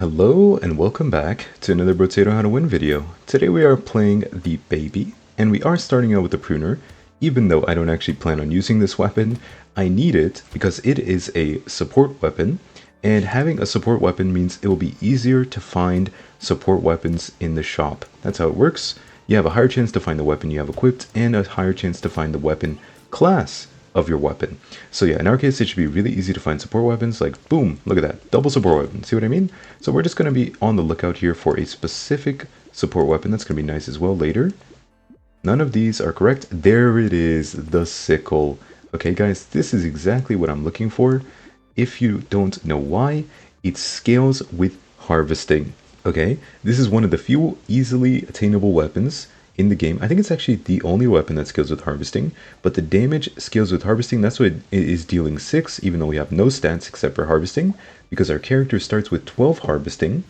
Hello and welcome back to another Brotato How to Win video. Today we are playing the Baby, and we are starting out with the Pruner. Even though I don't actually plan on using this weapon, I need it because it is a support weapon, and having a support weapon means it will be easier to find support weapons in the shop. That's how it works. You have a higher chance to find the weapon you have equipped, and a higher chance to find the weapon class of your weapon. So yeah, in our case, it should be really easy to find support weapons. Like, boom, look at that, double support weapon. See what I mean? So we're just going to be on the lookout here for a specific support weapon that's going to be nice as well later. None of these are correct. There it is, the sickle. Okay, guys, this is exactly what I'm looking for. If you don't know why, it scales with harvesting. Okay, this is one of the few easily attainable weapons in the game. I think it's actually the only weapon that scales with harvesting, but the damage scales with harvesting. That's why it is dealing 6, even though we have no stats except for harvesting, because our character starts with 12 harvesting.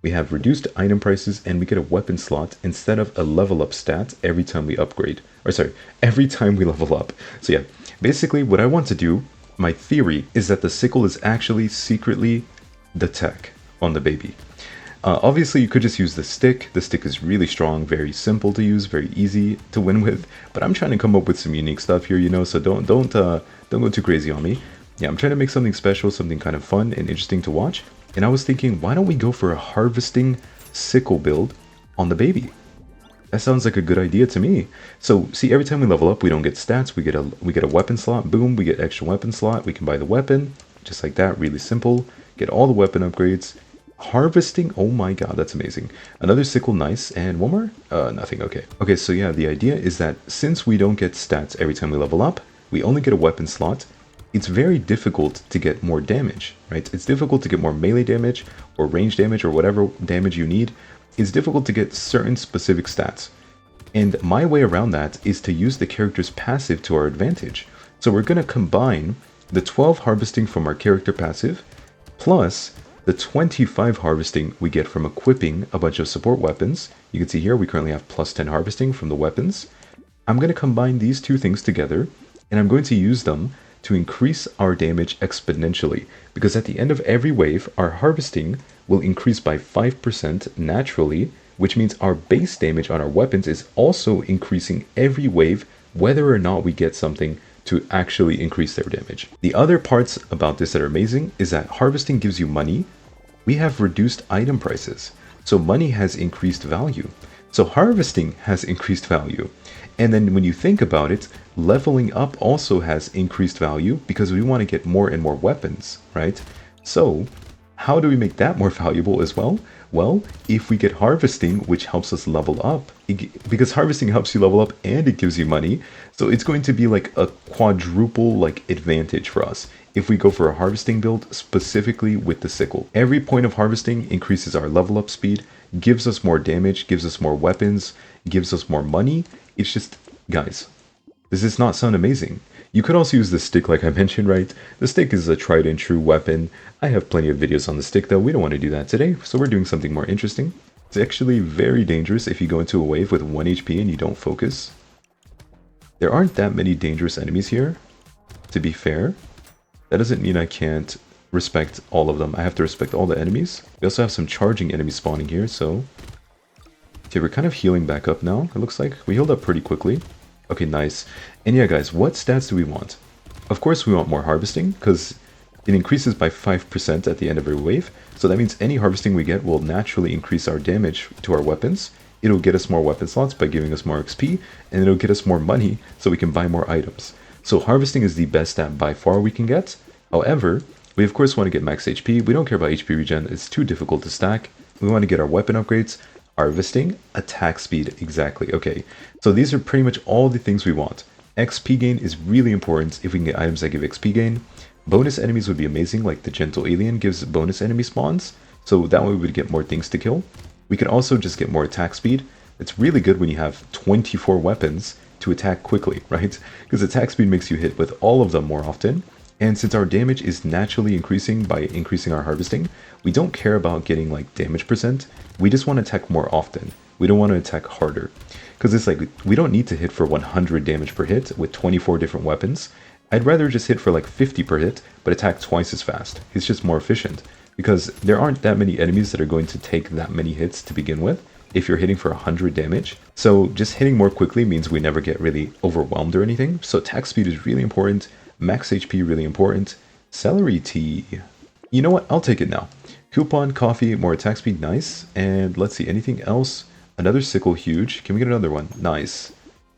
We have reduced item prices, and we get a weapon slot instead of a level up stat every time we upgrade. Or sorry, every time we level up. So yeah, basically what I want to do, my theory, is that the sickle is actually secretly the tech on the Baby. Obviously, you could just use the stick. The stick is really strong, very simple to use, very easy to win with. But I'm trying to come up with some unique stuff here, you know. So don't go too crazy on me. Yeah, I'm trying to make something special, something kind of fun and interesting to watch. And I was thinking, why don't we go for a harvesting sickle build on the Baby? That sounds like a good idea to me. So see, every time we level up, we don't get stats. We get a weapon slot. Boom, we get extra weapon slot. We can buy the weapon, just like that. Really simple. Get all the weapon upgrades. Harvesting, oh my god, that's amazing. Another sickle, nice. And one more? Nothing, okay. Okay, so yeah, the idea is that since we don't get stats every time we level up, we only get a weapon slot. It's very difficult to get more damage, right? It's difficult to get more melee damage or range damage or whatever damage you need. It's difficult to get certain specific stats. And my way around that is to use the character's passive to our advantage. So we're going to combine the 12 harvesting from our character passive plus the 25 harvesting we get from equipping a bunch of support weapons. You can see here we currently have plus 10 harvesting from the weapons. I'm going to combine these two things together, and I'm going to use them to increase our damage exponentially, because at the end of every wave, our harvesting will increase by 5% naturally, which means our base damage on our weapons is also increasing every wave, whether or not we get something to actually increase their damage. The other parts about this that are amazing is that harvesting gives you money. We have reduced item prices, so money has increased value. So harvesting has increased value. And then when you think about it, leveling up also has increased value because we want to get more and more weapons, right? So how do we make that more valuable as well? Well, if we get harvesting, which helps us level up, because harvesting helps you level up and it gives you money, so it's going to be like a quadruple like advantage for us if we go for a harvesting build specifically with the sickle. Every point of harvesting increases our level up speed, gives us more damage, gives us more weapons, gives us more money. It's just, guys, does this not sound amazing? You could also use the stick like I mentioned, right? The stick is a tried and true weapon. I have plenty of videos on the stick though. We don't want to do that today, so we're doing something more interesting. It's actually very dangerous if you go into a wave with 1 HP and you don't focus. There aren't that many dangerous enemies here, to be fair. That doesn't mean I can't respect all of them. I have to respect all the enemies. We also have some charging enemies spawning here, so... Okay, we're kind of healing back up now, it looks like. We healed up pretty quickly. Okay, nice. And yeah, guys, what stats do we want? Of course, we want more harvesting, because it increases by 5% at the end of every wave. So that means any harvesting we get will naturally increase our damage to our weapons. It'll get us more weapon slots by giving us more XP, and it'll get us more money so we can buy more items. So harvesting is the best stat by far we can get. However, we of course want to get max HP. We don't care about HP regen, it's too difficult to stack. We want to get our weapon upgrades. Harvesting, attack speed, exactly. Okay, so these are pretty much all the things we want. XP gain is really important if we can get items that give XP gain. Bonus enemies would be amazing, like the Gentle Alien gives bonus enemy spawns, so that way we would get more things to kill. We can also just get more attack speed. It's really good when you have 24 weapons to attack quickly, right? Because attack speed makes you hit with all of them more often. And since our damage is naturally increasing by increasing our harvesting, we don't care about getting like damage percent. We just want to attack more often. We don't want to attack harder. Because it's like, we don't need to hit for 100 damage per hit with 24 different weapons. I'd rather just hit for like 50 per hit, but attack twice as fast. It's just more efficient. because there aren't that many enemies that are going to take that many hits to begin with if you're hitting for 100 damage. So just hitting more quickly means we never get really overwhelmed or anything. So attack speed is really important, max HP really important, celery tea. You know what? I'll take it now. Coupon, coffee, more attack speed, nice. And let's see, anything else? Another sickle, huge. Can we get another one? Nice.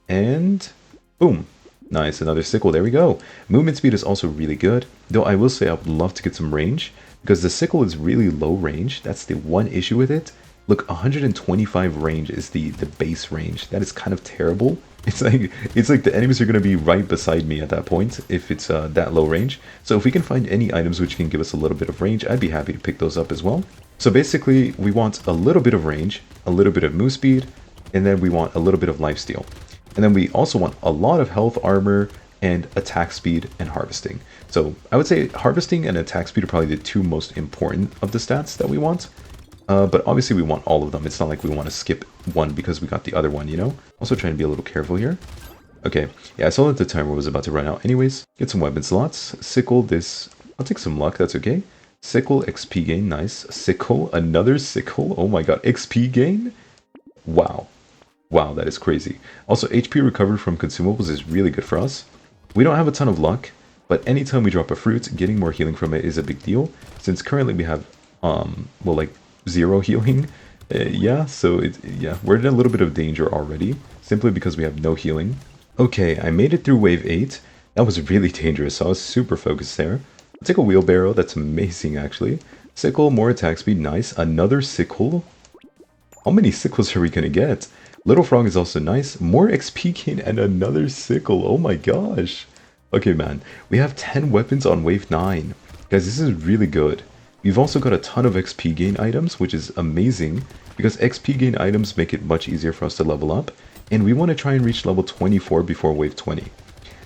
And boom. Nice, another sickle, there we go. Movement speed is also really good, though I will say I would love to get some range, because the sickle is really low range. That's the one issue with it. Look, 125 range is the base range. That is kind of terrible. It's like the enemies are going to be right beside me at that point if it's that low range. So if we can find any items which can give us a little bit of range, I'd be happy to pick those up as well. So basically, we want a little bit of range, a little bit of move speed, and then we want a little bit of lifesteal. And then we also want a lot of health, armor, and attack speed and harvesting. So I would say harvesting and attack speed are probably the two most important of the stats that we want. But obviously we want all of them. It's not like we want to skip one because we got the other one, you know? Also trying to be a little careful here. Okay, yeah, I saw that the timer was about to run out anyways. Get some weapon slots. Sickle this. I'll take some luck, that's okay. Sickle, XP gain, nice. Sickle, another sickle. Oh my god, XP gain? Wow. Wow, that is crazy. Also, HP recovered from consumables is really good for us. We don't have a ton of luck, but anytime we drop a fruit, getting more healing from it is a big deal. Since currently we have, well, like, 0 healing. Yeah, so yeah, we're in a little bit of danger already, simply because we have no healing. Okay, I made it through wave 8. That was really dangerous, so I was super focused there. I'll take a wheelbarrow, that's amazing actually. Sickle, more attack speed, nice. Another sickle? How many sickles are we gonna get? Little Frog is also nice. More XP gain and another sickle, oh my gosh. Okay man, we have 10 weapons on wave 9. Guys, this is really good. We've also got a ton of XP gain items, which is amazing, because XP gain items make it much easier for us to level up, and we want to try and reach level 24 before wave 20.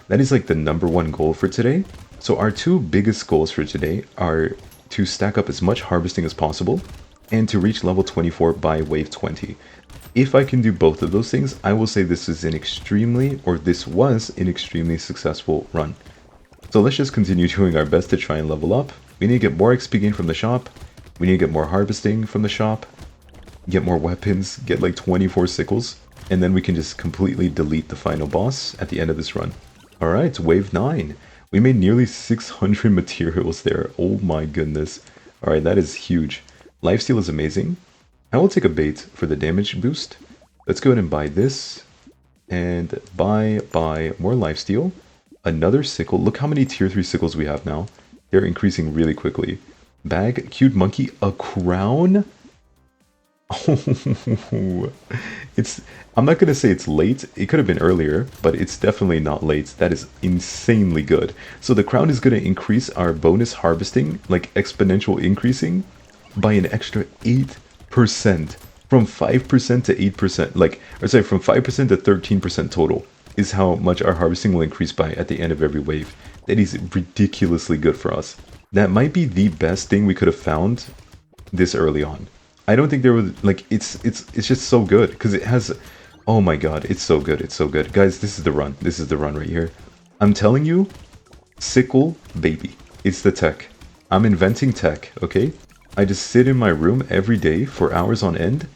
That is like the #1 goal for today. So our two biggest goals for today are to stack up as much harvesting as possible, and to reach level 24 by wave 20. If I can do both of those things, I will say this was an extremely successful run. So let's just continue doing our best to try and level up. We need to get more XP gain from the shop. We need to get more harvesting from the shop. Get more weapons. Get like 24 sickles. And then we can just completely delete the final boss at the end of this run. Alright, wave 9. We made nearly 600 materials there. Oh my goodness. Alright, that is huge. Lifesteal is amazing. I will take a bait for the damage boost. Let's go ahead and buy this. And buy more lifesteal. Another sickle. Look how many tier 3 sickles we have now. They're increasing really quickly. Bag, cute monkey, a crown? Oh, I'm not going to say it's late. It could have been earlier, but it's definitely not late. That is insanely good. So the crown is going to increase our bonus harvesting, like exponential increasing, by an extra 8%. From 5% to 8%, from 5% to 13% total is how much our harvesting will increase by at the end of every wave. That is ridiculously good for us. That might be the best thing we could have found this early on. I don't think there was, like, it's just so good, because it has, oh my god, it's so good, it's so good. Guys, this is the run right here. I'm telling you, sickle baby, it's the tech. I'm inventing tech, okay? I just sit in my room every day for hours on end,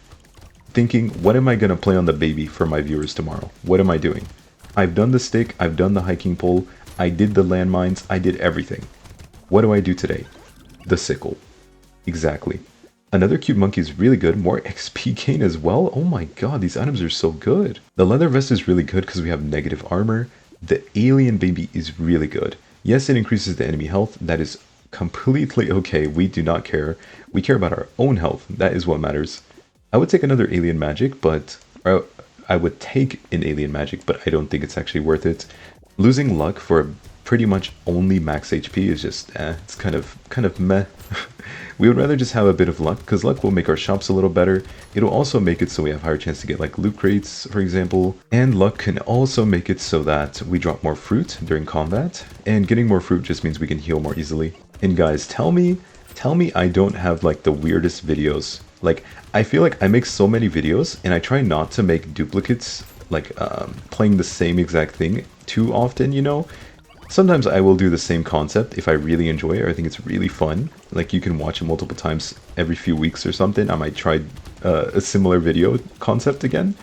thinking, what am I gonna play on the baby for my viewers tomorrow? What am I doing? I've done the stick, I've done the hiking pole, I did the landmines, I did everything. What do I do today? The sickle. Exactly. Another cute monkey is really good, more XP gain as well. Oh my god, these items are so good. The leather vest is really good because we have negative armor. The alien baby is really good. Yes, it increases the enemy health, that is completely okay, we do not care. We care about our own health, that is what matters. I would take another alien magic, but... I would take an alien magic, but I don't think it's actually worth it. Losing luck for pretty much only max HP is just, it's kind of meh. We would rather just have a bit of luck, because luck will make our shops a little better. It'll also make it so we have higher chance to get like loot crates, for example. And luck can also make it so that we drop more fruit during combat. And getting more fruit just means we can heal more easily. And guys, tell me I don't have like the weirdest videos. Like, I feel like I make so many videos, and I try not to make duplicates, like playing the same exact thing too often, you know? Sometimes I will do the same concept if I really enjoy it or I think it's really fun. Like you can watch it multiple times every few weeks or something. I might try a similar video concept again.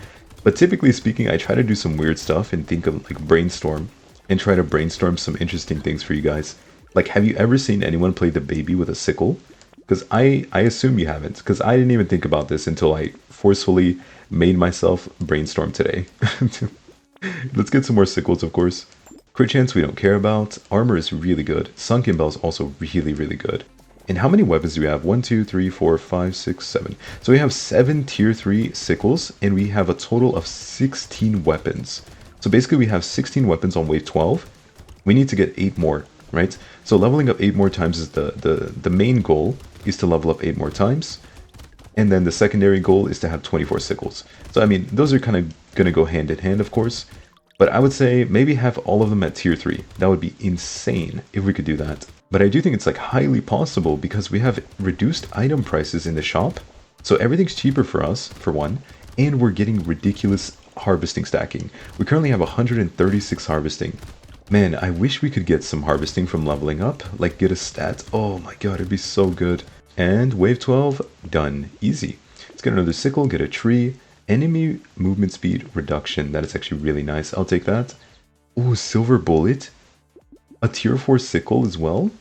But typically speaking, I try to do some weird stuff and think of like brainstorm and try to brainstorm some interesting things for you guys. Like, have you ever seen anyone play the baby with a sickle? Because I assume you haven't, because I didn't even think about this until I forcefully made myself brainstorm today. Let's get some more sickles, of course. Crit chance we don't care about. Armor is really good. Sunken Bell is also really, really good. And how many weapons do we have? 1, 2, 3, 4, 5, 6, 7. So we have 7 tier 3 sickles, and we have a total of 16 weapons. So basically we have 16 weapons on wave 12. We need to get 8 more, right? So leveling up 8 more times is the main goal, is to level up 8 more times. And then the secondary goal is to have 24 sickles. So I mean, those are kind of going to go hand in hand, of course. But I would say maybe have all of them at tier 3. That would be insane if we could do that. But I do think it's like highly possible because we have reduced item prices in the shop. So everything's cheaper for us, for one, and we're getting ridiculous harvesting stacking. We currently have 136 harvesting. Man, I wish we could get some harvesting from leveling up, like get a stat. Oh my god, it'd be so good. And wave 12, done. Easy. Let's get another sickle, get a tree. Enemy movement speed reduction. That is actually really nice. I'll take that. Ooh, silver bullet. A tier 4 sickle as well.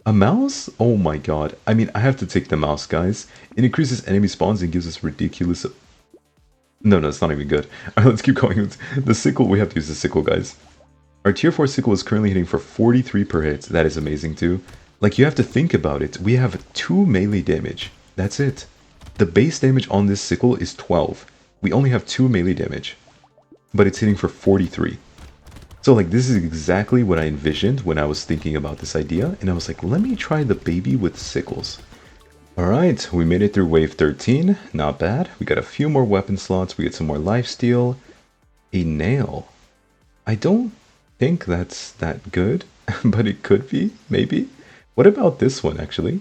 A mouse? Oh my god. I mean, I have to take the mouse, guys. It increases enemy spawns and gives us ridiculous... No, it's not even good. Alright, let's keep going. The sickle, we have to use the sickle, guys. Our tier 4 sickle is currently hitting for 43 per hit. That is amazing too. Like, you have to think about it. We have 2 melee damage. That's it. The base damage on this sickle is 12. We only have 2 melee damage. But it's hitting for 43. So like, this is exactly what I envisioned when I was thinking about this idea. And I was like, let me try the baby with sickles. Alright, we made it through wave 13. Not bad. We got a few more weapon slots. We get some more lifesteal. A nail. I don't think that's that good, but it could be, maybe. What about this one, actually?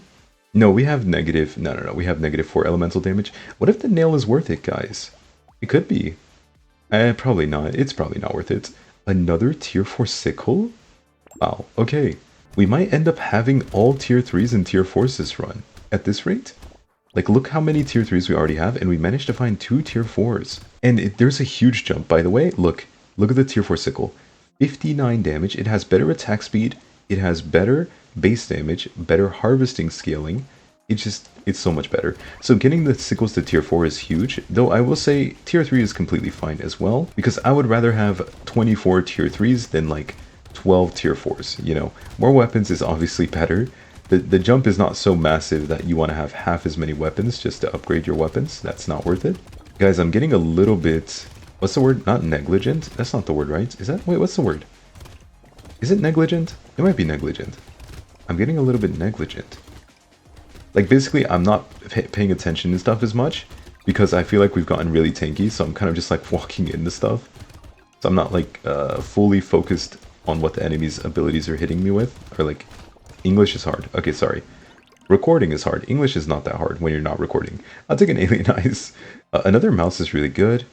No, we have negative... No. We have negative 4 elemental damage. What if the nail is worth it, guys? It could be. Probably not. It's probably not worth it. Another tier 4 sickle? Wow, okay. We might end up having all tier 3s and tier 4s this run. At this rate? Like, look how many tier 3s we already have, and we managed to find 2 tier 4s. And there's a huge jump, by the way. Look at the tier 4 sickle. 59 damage. It has better attack speed. It has better base damage, better harvesting scaling. It's so much better. So getting the sickles to tier 4 is huge, though I will say tier 3 is completely fine as well, because I would rather have 24 tier 3s than like 12 tier 4s, you know. More weapons is obviously better. The jump is not so massive that you want to have half as many weapons just to upgrade your weapons. That's not worth it. Guys, I'm getting a little bit... What's the word? Not negligent? That's not the word, right? Is that... Wait, what's the word? Is it negligent? It might be negligent. I'm getting a little bit negligent. Like, basically, I'm not paying attention to stuff as much because I feel like we've gotten really tanky, so I'm kind of just, like, walking into stuff. So I'm not, like, fully focused on what the enemy's abilities are hitting me with. Or, like, English is hard. Okay, sorry. Recording is hard. English is not that hard when you're not recording. I'll take an alien eyes. Another mouse is really good.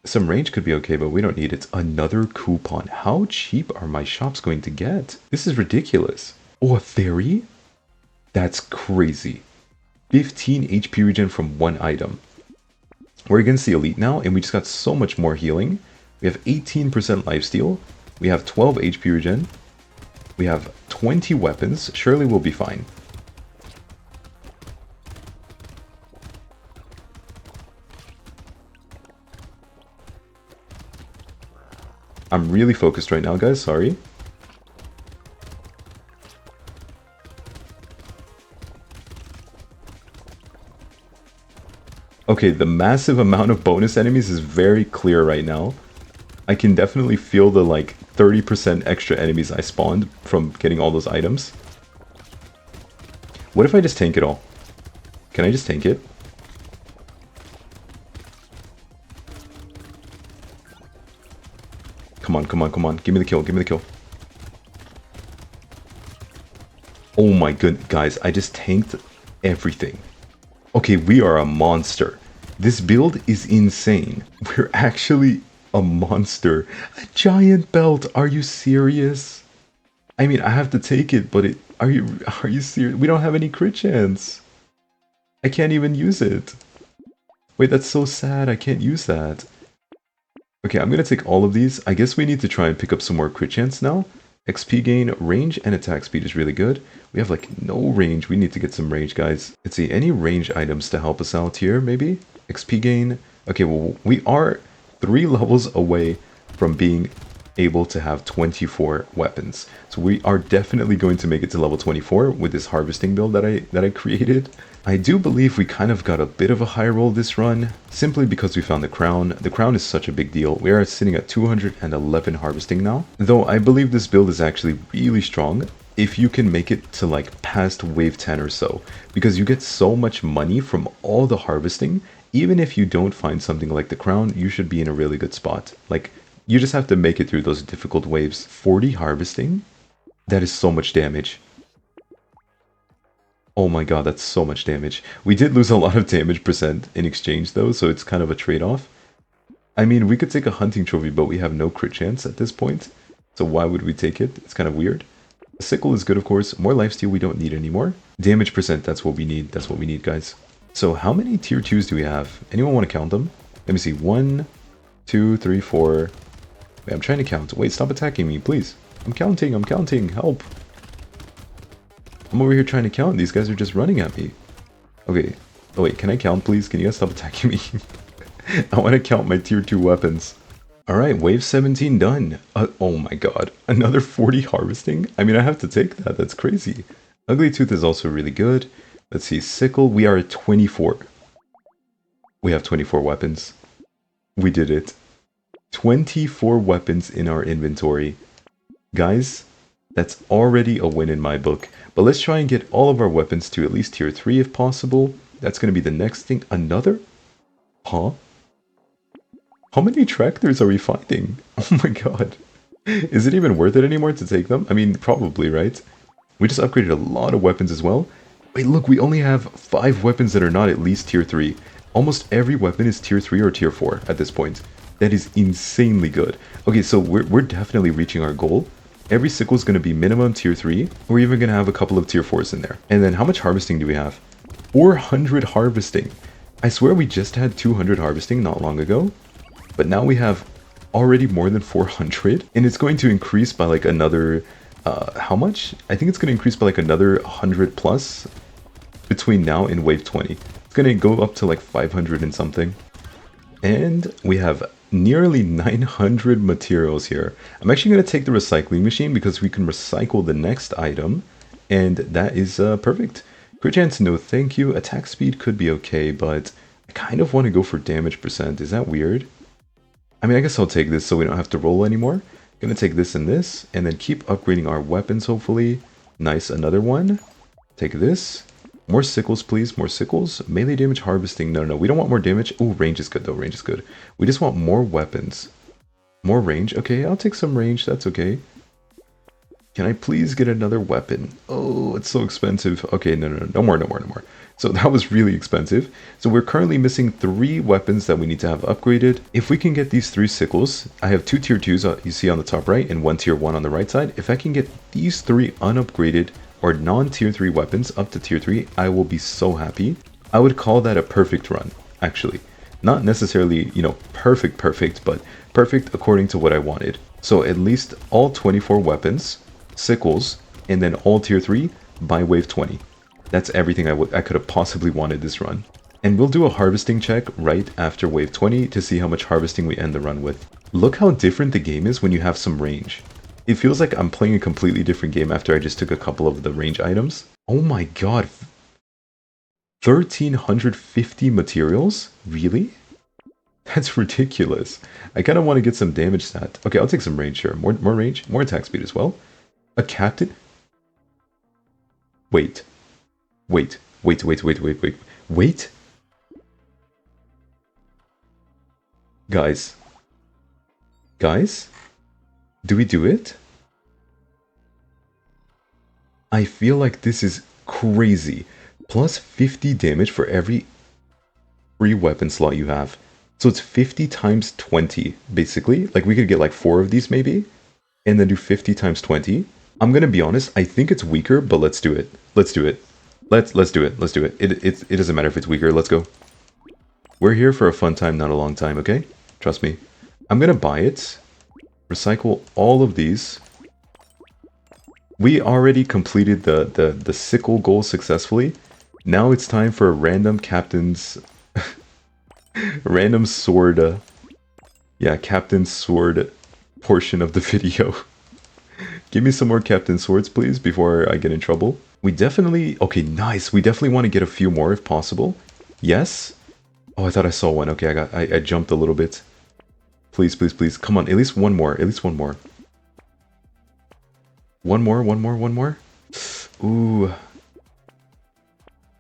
Some range could be okay, but we don't need it. Another coupon. How cheap are my shops going to get? This is ridiculous. Oh, a fairy? That's crazy. 15 HP regen from one item. We're against the elite now, and we just got so much more healing. We have 18% lifesteal. We have 12 HP regen. We have 20 weapons. Surely we'll be fine. I'm really focused right now, guys. Sorry. Okay, the massive amount of bonus enemies is very clear right now. I can definitely feel the, like, 30% extra enemies I spawned from getting all those items. What if I just tank it all? Can I just tank it? Come on, come on, come on. Give me the kill, give me the kill. Oh my good, guys, I just tanked everything. Okay, we are a monster. This build is insane. We're actually a monster. A giant belt, are you serious? I mean, I have to take it, but are you serious? We don't have any crit chance. I can't even use it. Wait, that's so sad. I can't use that. Okay, I'm gonna take all of these. I guess we need to try and pick up some more crit chance now. XP gain, range, and attack speed is really good. We have like no range. We need to get some range, guys. Let's see, any range items to help us out here, maybe? XP gain. Okay, well, we are 3 levels away from being able to have 24 weapons. So we are definitely going to make it to level 24 with this harvesting build that I created. I do believe we kind of got a bit of a high roll this run, simply because we found the crown. The crown is such a big deal. We are sitting at 211 harvesting now. Though I believe this build is actually really strong if you can make it to like past wave 10 or so, because you get so much money from all the harvesting. Even if you don't find something like the crown, you should be in a really good spot. Like, you just have to make it through those difficult waves. 40 harvesting? That is so much damage. Oh my god, that's so much damage. We did lose a lot of damage percent in exchange though, so it's kind of a trade-off. I mean, we could take a hunting trophy, but we have no crit chance at this point. So why would we take it? It's kind of weird. A sickle is good, of course. More lifesteal we don't need anymore. Damage percent, that's what we need. That's what we need, guys. So how many tier 2s do we have? Anyone want to count them? Let me see. 1, 2, 3, 4. Wait, I'm trying to count. Wait, stop attacking me, please. I'm counting. Help. I'm over here trying to count. These guys are just running at me. Okay. Oh wait, can I count, please? Can you guys stop attacking me? I want to count my tier 2 weapons. Alright, wave 17 done. Oh my god. Another 40 harvesting? I mean, I have to take that. That's crazy. Ugly Tooth is also really good. Let's see. Sickle, we are at 24. We have 24 weapons. We did it. 24 weapons in our inventory. Guys, that's already a win in my book. But let's try and get all of our weapons to at least tier 3 if possible. That's going to be the next thing. Another? Huh? How many tractors are we finding? Oh my god. Is it even worth it anymore to take them? I mean, probably, right? We just upgraded a lot of weapons as well. Wait, look, we only have 5 weapons that are not at least tier 3. Almost every weapon is tier 3 or tier 4 at this point. That is insanely good. Okay, so we're definitely reaching our goal. Every sickle is going to be minimum tier 3. We're even going to have a couple of tier 4s in there. And then how much harvesting do we have? 400 harvesting. I swear we just had 200 harvesting not long ago. But now we have already more than 400. And it's going to increase by like another... how much? I think it's going to increase by like another 100 plus between now and wave 20. It's going to go up to like 500 and something. And we have nearly 900 materials here. I'm actually going to take the recycling machine because we can recycle the next item, and that is perfect. Crit chance, no thank you. Attack speed could be okay, but I kind of want to go for damage percent. Is that weird? I mean, I guess I'll take this so we don't have to roll anymore. Gonna take this and this, and then keep upgrading our weapons, hopefully. Nice, another one. Take this. More sickles, please. More sickles. Melee damage harvesting. No, we don't want more damage. Oh, range is good, though. Range is good. We just want more weapons. More range. Okay, I'll take some range. That's okay. Can I please get another weapon? Oh, it's so expensive. Okay, no more. So that was really expensive. So we're currently missing 3 weapons that we need to have upgraded. If we can get these 3 sickles, I have 2 tier 2s you see on the top right and 1 tier 1 on the right side. If I can get these 3 unupgraded or non-tier 3 weapons up to tier 3, I will be so happy. I would call that a perfect run, actually. Not necessarily, you know, perfect, but perfect according to what I wanted. So at least all 24 weapons, sickles, and then all tier 3 by wave 20. That's everything I could have possibly wanted this run. And we'll do a harvesting check right after wave 20 to see how much harvesting we end the run with. Look how different the game is when you have some range. It feels like I'm playing a completely different game after I just took a couple of the range items. Oh my god. 1,350 materials? Really? That's ridiculous. I kind of want to get some damage stat. Okay, I'll take some range here. More range, more attack speed as well. A captain? Wait. Guys. Do we do it? I feel like this is crazy. Plus 50 damage for every free weapon slot you have. So it's 50 times 20, basically. Like, we could get like 4 of these maybe, and then do 50 times 20. I'm gonna be honest, I think it's weaker, but let's do it. Let's do it. Let's do it. Let's do it. It doesn't matter if it's weaker. Let's go. We're here for a fun time, not a long time, okay? Trust me. I'm gonna buy it. Recycle all of these. We already completed the sickle goal successfully. Now it's time for a random captain's... random sword... yeah, captain's sword portion of the video. Give me some more captain swords, please, before I get in trouble. We definitely... okay, nice. We definitely want to get a few more if possible. Yes? Oh, I thought I saw one. Okay, I jumped a little bit. Please, please, please. Come on, at least one more. At least one more. One more, one more, one more. Ooh.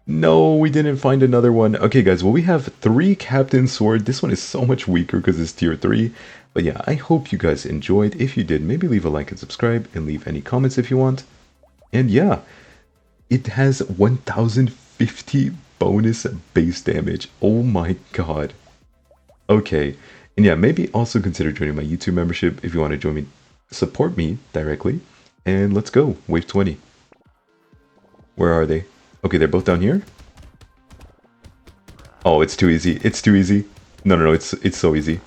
No, we didn't find another one. Okay, guys, well, we have 3 Captain Sword. This one is so much weaker because it's tier 3. But yeah, I hope you guys enjoyed. If you did, maybe leave a like and subscribe and leave any comments if you want. And yeah, it has 1050 bonus base damage. Oh my god. Okay. And yeah, maybe also consider joining my YouTube membership if you want to join me, support me directly. And let's go. Wave 20. Where are they? Okay, they're both down here. Oh, it's too easy. It's too easy. No, no, no, it's so easy.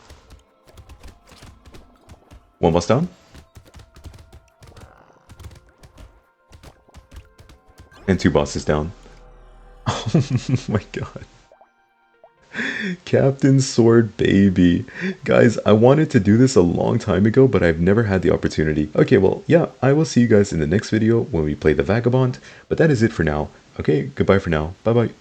One boss down. And 2 bosses down. Oh my god. Captain Sword Baby. Guys, I wanted to do this a long time ago, but I've never had the opportunity. Okay, well, yeah, I will see you guys in the next video when we play the Vagabond, but that is it for now. Okay, goodbye for now. Bye-bye.